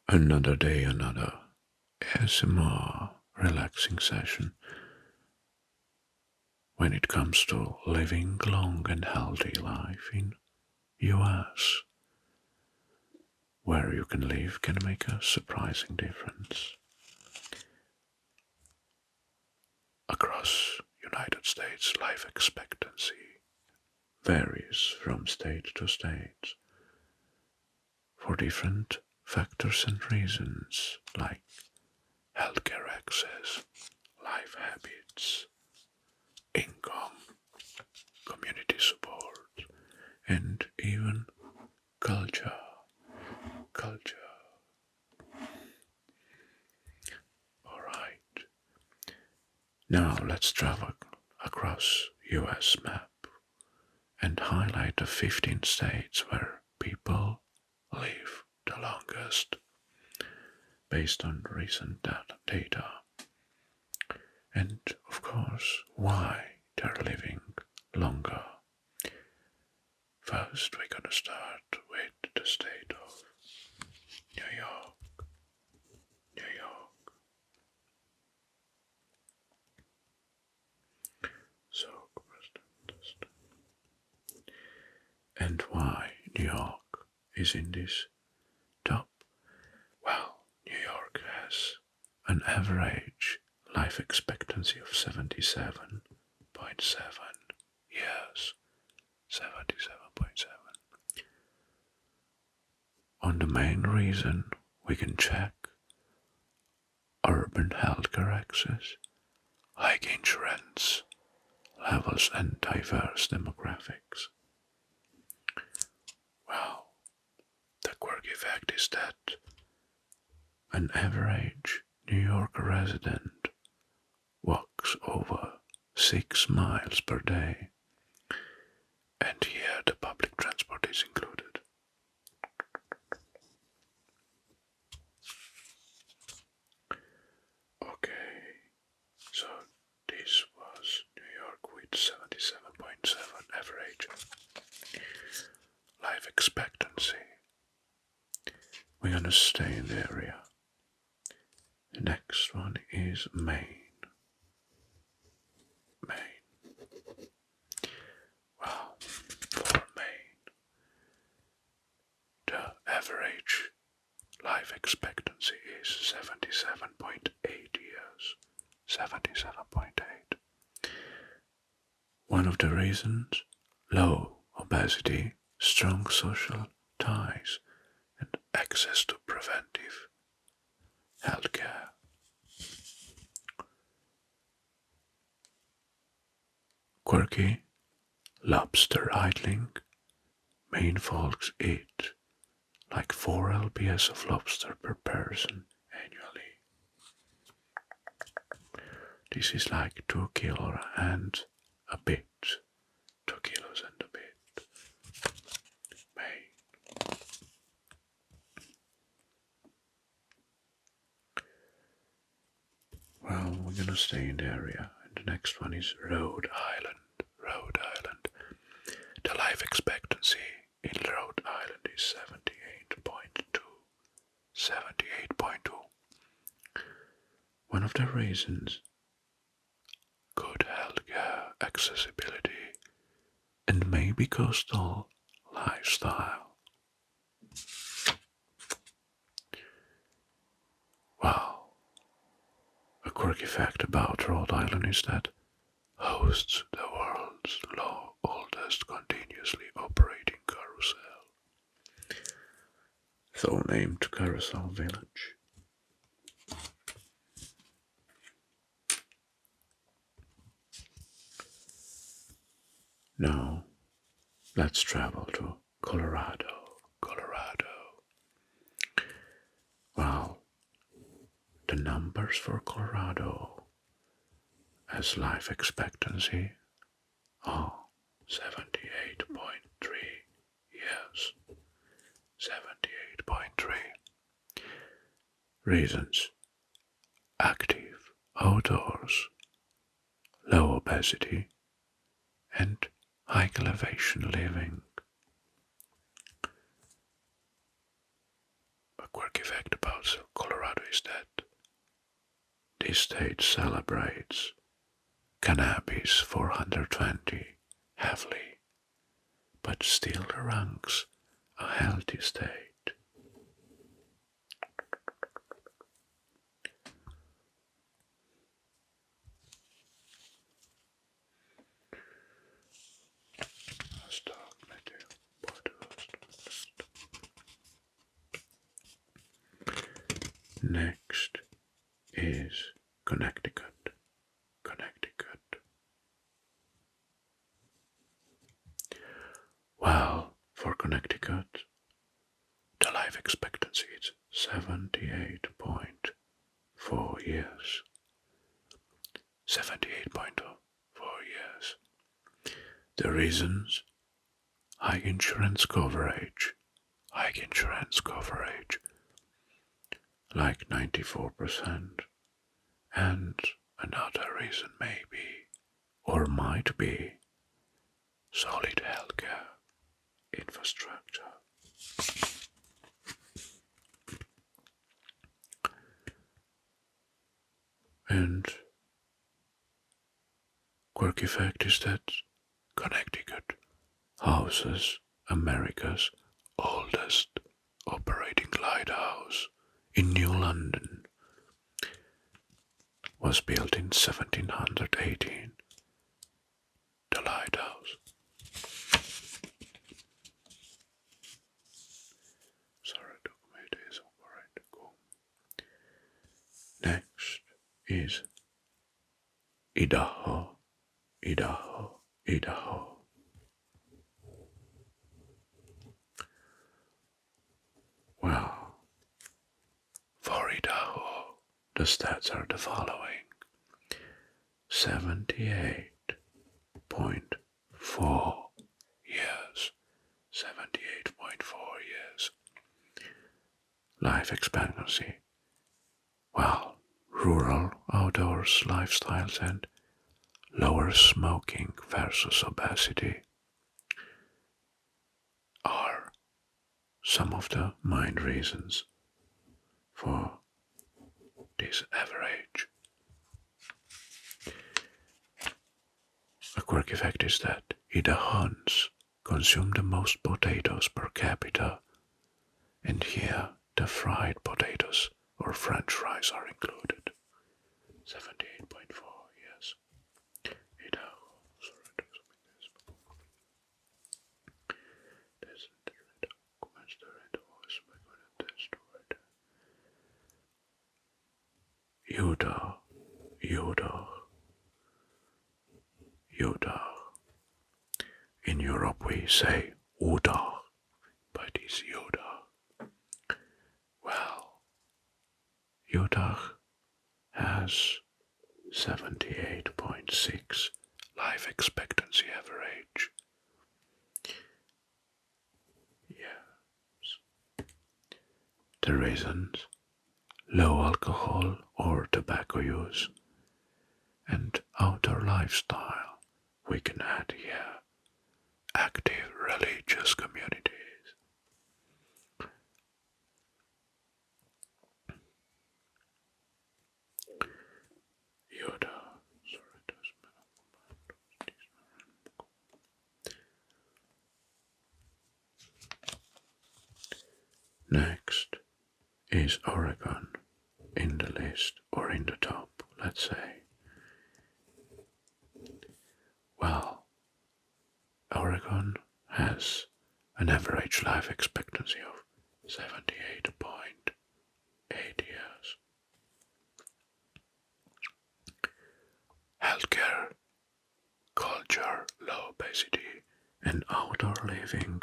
Another day, another ASMR relaxing session when it comes to living long and healthy life in US, where you can live can make a surprising difference. Across United States, life expectancy varies from state to state for different factors and reasons like healthcare access, life habits, income, community support, and even culture. Culture. Alright. Now let's travel across US map and highlight the 15 states where people live the longest based on recent data. And of course, why they're living longer. First, we're gonna start with the state of New York. New York. So, and why New York is in this top? Well, New York has an average life expectancy of 77.7 years. 77.7. On the main reason, we can check urban healthcare access, high insurance levels, and diverse demographics. Well, the quirky fact is that an average New York resident walks over 6 miles per day, and here the public transport is included. Okay, so this was New York with 77.7 average life expectancy. We're gonna stay in the area. The next one is Maine. Maine. Well, for Maine, the average life expectancy is 77.8 years. 77.8. One of the reasons, low obesity, strong social ties, and access to preventive healthcare. Quirky, lobster idling. Maine folks eat like 4 lbs of lobster per person annually. This is like 2 kilos and a bit. 2 kilos and a bit. Maine. Well, we're gonna stay in the area, and the next one is Rhode Island. Rhode Island. The life expectancy in Rhode Island is 78.2. 78.2. One of the reasons, good healthcare accessibility and maybe coastal lifestyle. Wow. A quirky fact about Rhode Island is that hosts the world's oldest continuously operating carousel, so named Carousel Village. Now, let's travel to Colorado. Colorado. Well, the numbers for Colorado as life expectancy are 78.3 years. 78.3. Reasons: active, outdoors, low obesity, and high elevation living. A quirky fact about also Colorado is that this state celebrates cannabis 420 heavily, but still ranks a healthy state. Next is Connecticut. Connecticut. Well, for Connecticut, the life expectancy is 78.4 years. 78.4 years. The reasons? High insurance coverage. High insurance coverage. Like 94%. And another reason may be, or might be, solid healthcare infrastructure. And quirky fact is that Connecticut houses America's oldest operating lighthouse in New London. Was built in 1718. The lighthouse. Sorry, document is alright. Cool. Next is Idaho. Idaho. Idaho. Well, for Idaho, the stats are the following. 78.4 years. 78.4 years. Life expectancy. Well, rural outdoors lifestyles and lower smoking versus obesity are some of the main reasons for this average. A quirky fact is that Idahans consume the most potatoes per capita, and here the fried potatoes or French fries are included. 78.4, yes. Idaho, sorry, Utah, Utah. In Europe we say Utah, but it's Utah. Well, Utah has 78.6 life expectancy average. Yes. The reasons: low alcohol or tobacco use, and outdoor lifestyle. We can add here active religious communities. Yoda. Next is Oregon in the list, or in the top, let's say. Well, Oregon has an average life expectancy of 78.8 years. Healthcare, culture, low obesity, and outdoor living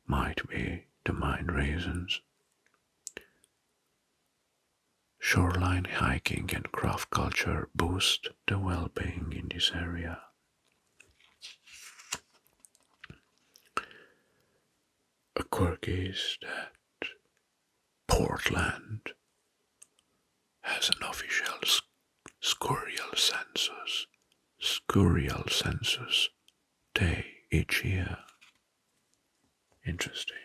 might be the main reasons. Shoreline hiking and craft culture boost the well-being in this area. A quirk is that Portland has an official scurial census day each year. Interesting.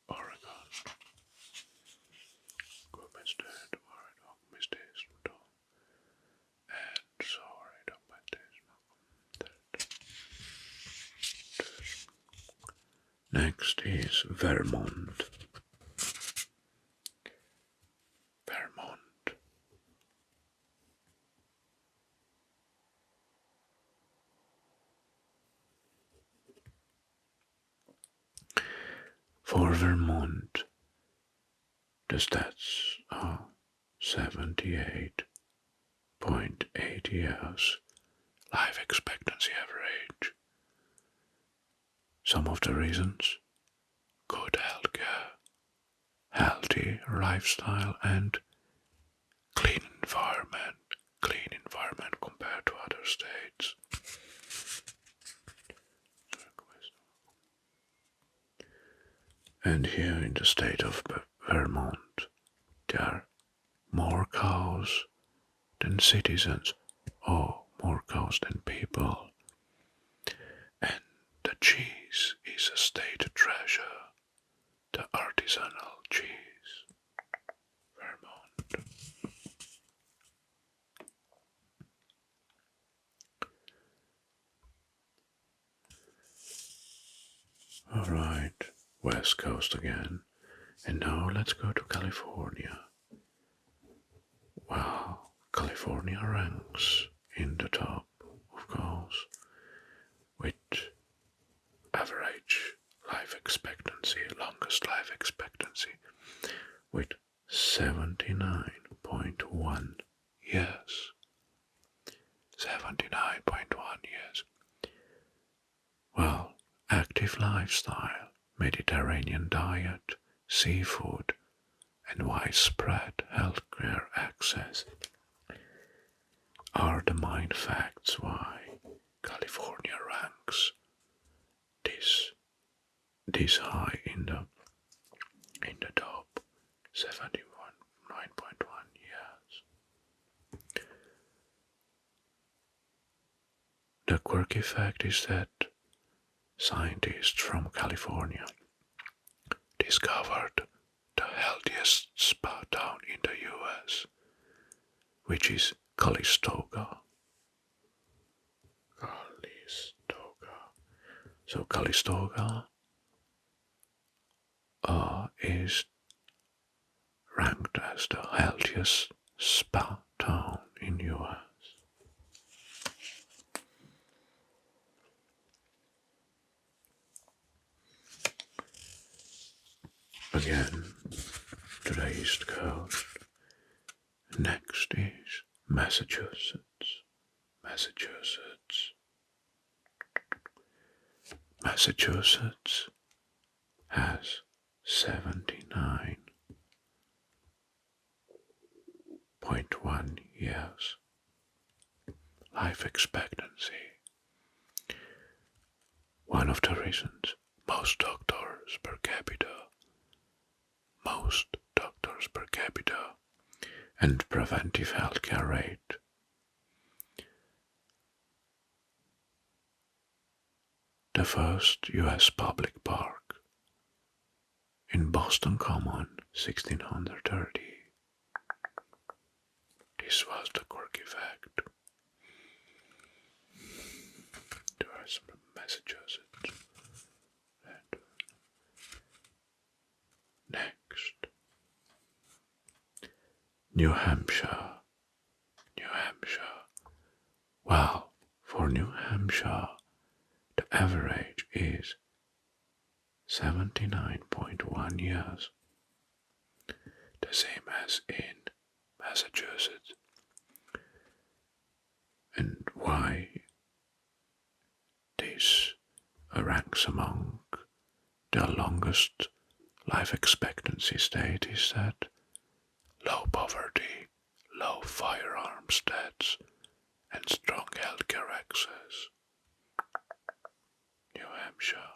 Oregon. Next is Vermont. Vermont. For Vermont, the stats are 78.8 years life expectancy average. Some of the reasons: good healthcare, healthy lifestyle, and clean environment. Clean environment compared to other states. And here in the state of Vermont, there are more cows than citizens, or more cows than people. And the cheese is a state treasure, the artisanal cheese. Vermont. Alright, West Coast again. And now let's go to California. Wow, California ranks in the top, of course, with average life expectancy, longest life expectancy, with 79.1 years. 79.1 years. Well, active lifestyle, Mediterranean diet, seafood, and widespread healthcare access are the main facts why California ranks this high in the top. 9.1 years. The quirky fact is that scientists from California discovered the healthiest spa town in the US, which is Calistoga. So Calistoga is ranked as the healthiest spa town in US. Again, to the East Coast. Next is Massachusetts. Massachusetts has 79.1 years life expectancy. One of the reasons: most doctors per capita, and preventive healthcare rate. The first US public park in Boston Common, 1630. This was the quirky fact. There are some Massachusetts. Next, New Hampshire. Well, for New Hampshire, the average is 79.1 years, the same as in Massachusetts. And why this ranks among the longest life expectancy state is that low poverty, low firearms deaths, and strong healthcare access. New Hampshire.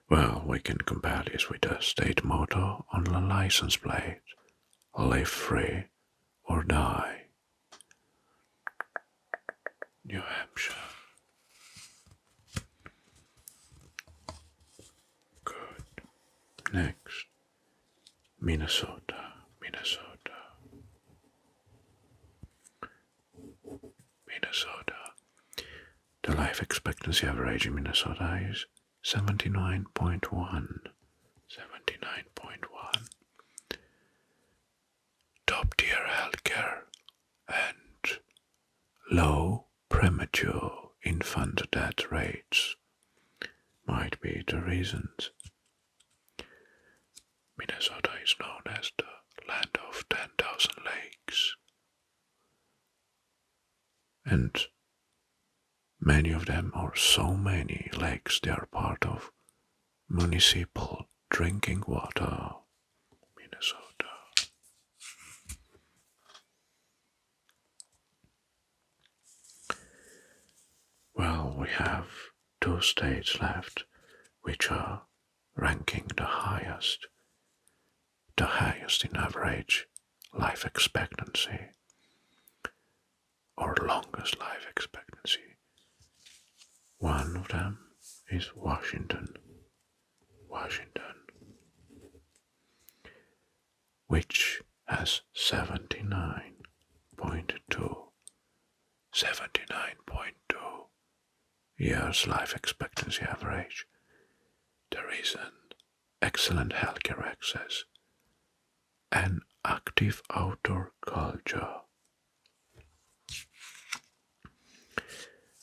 Well, we can compare this with the state motto on the license plate: live free or die. New Hampshire. Good. Next, Minnesota. The life expectancy average in Minnesota is 79.1. 79.1. Top tier healthcare and low premature infant death rates might be the reasons. Minnesota is known as the land of 10,000 lakes. And many of them, or so many lakes, they are part of municipal drinking water. Minnesota. Well, we have 2 states left which are ranking the highest in average life expectancy or longest life expectancy. One of them is Washington, which has 79.2 years life expectancy average. There is an excellent healthcare access and active outdoor culture.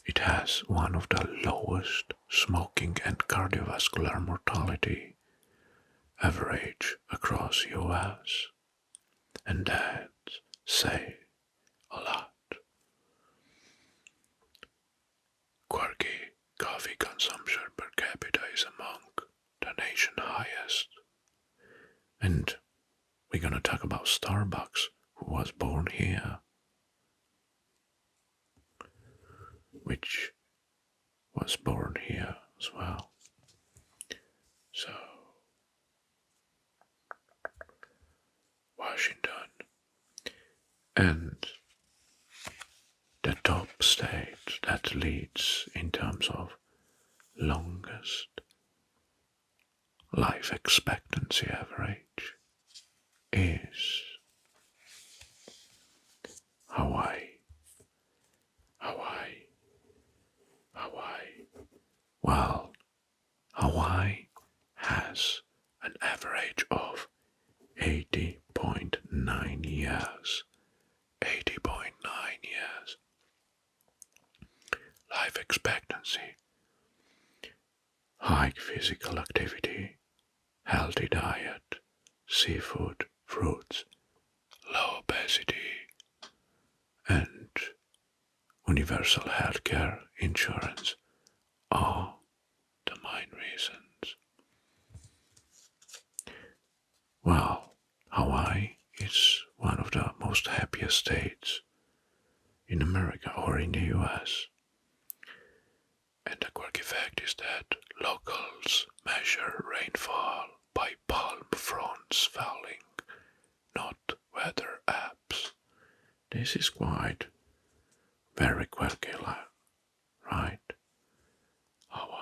It has one of the lowest smoking and cardiovascular mortality average across US, and that say a lot. Quirky coffee consumption per capita is among the nation highest. And we're gonna talk about Starbucks, who was born here, which was born here as well. So, Washington, and the top state that leads in terms of longest life expectancy average is Hawaii. Well, Hawaii has an average of 80.9 years. 80.9 years. Life expectancy. High physical activity, healthy diet, seafood, fruits, low obesity, and universal healthcare insurance are the main reasons. Well, Hawaii is one of the most happiest states in America or in the US. And the quirky fact is that locals measure rainfall by palm fronds falling, not weather apps. This is quite very quirky, right? Hawaii.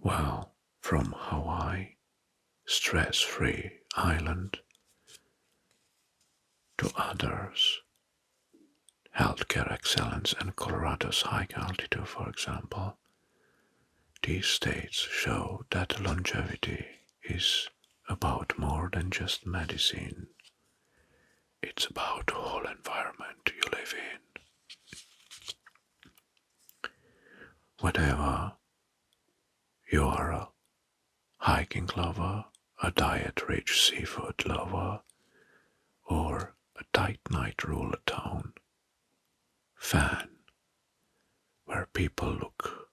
Well, from Hawaii, stress-free island, to others, healthcare excellence and Colorado's high altitude, for example, these states show that longevity is about more than just medicine. It's about the whole environment you live in. Whatever you are, a hiking lover, a diet-rich seafood lover, or a tight night rule town fan, where people look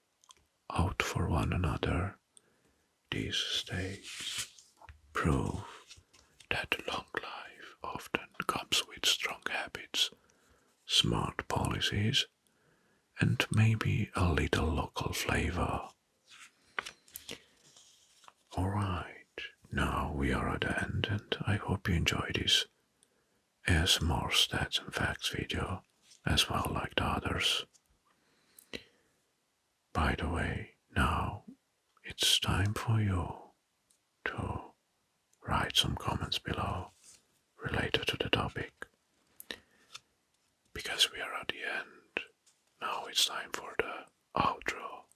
out for one another, these states prove that long life often comes with strong habits, smart policies, and maybe a little local flavor. Alright, now we are at the end, and I hope you enjoy this ASMR stats and facts video as well like the others. By the way, now it's time for you to write some comments below related to the topic. Because we are at the end, now it's time for the outro.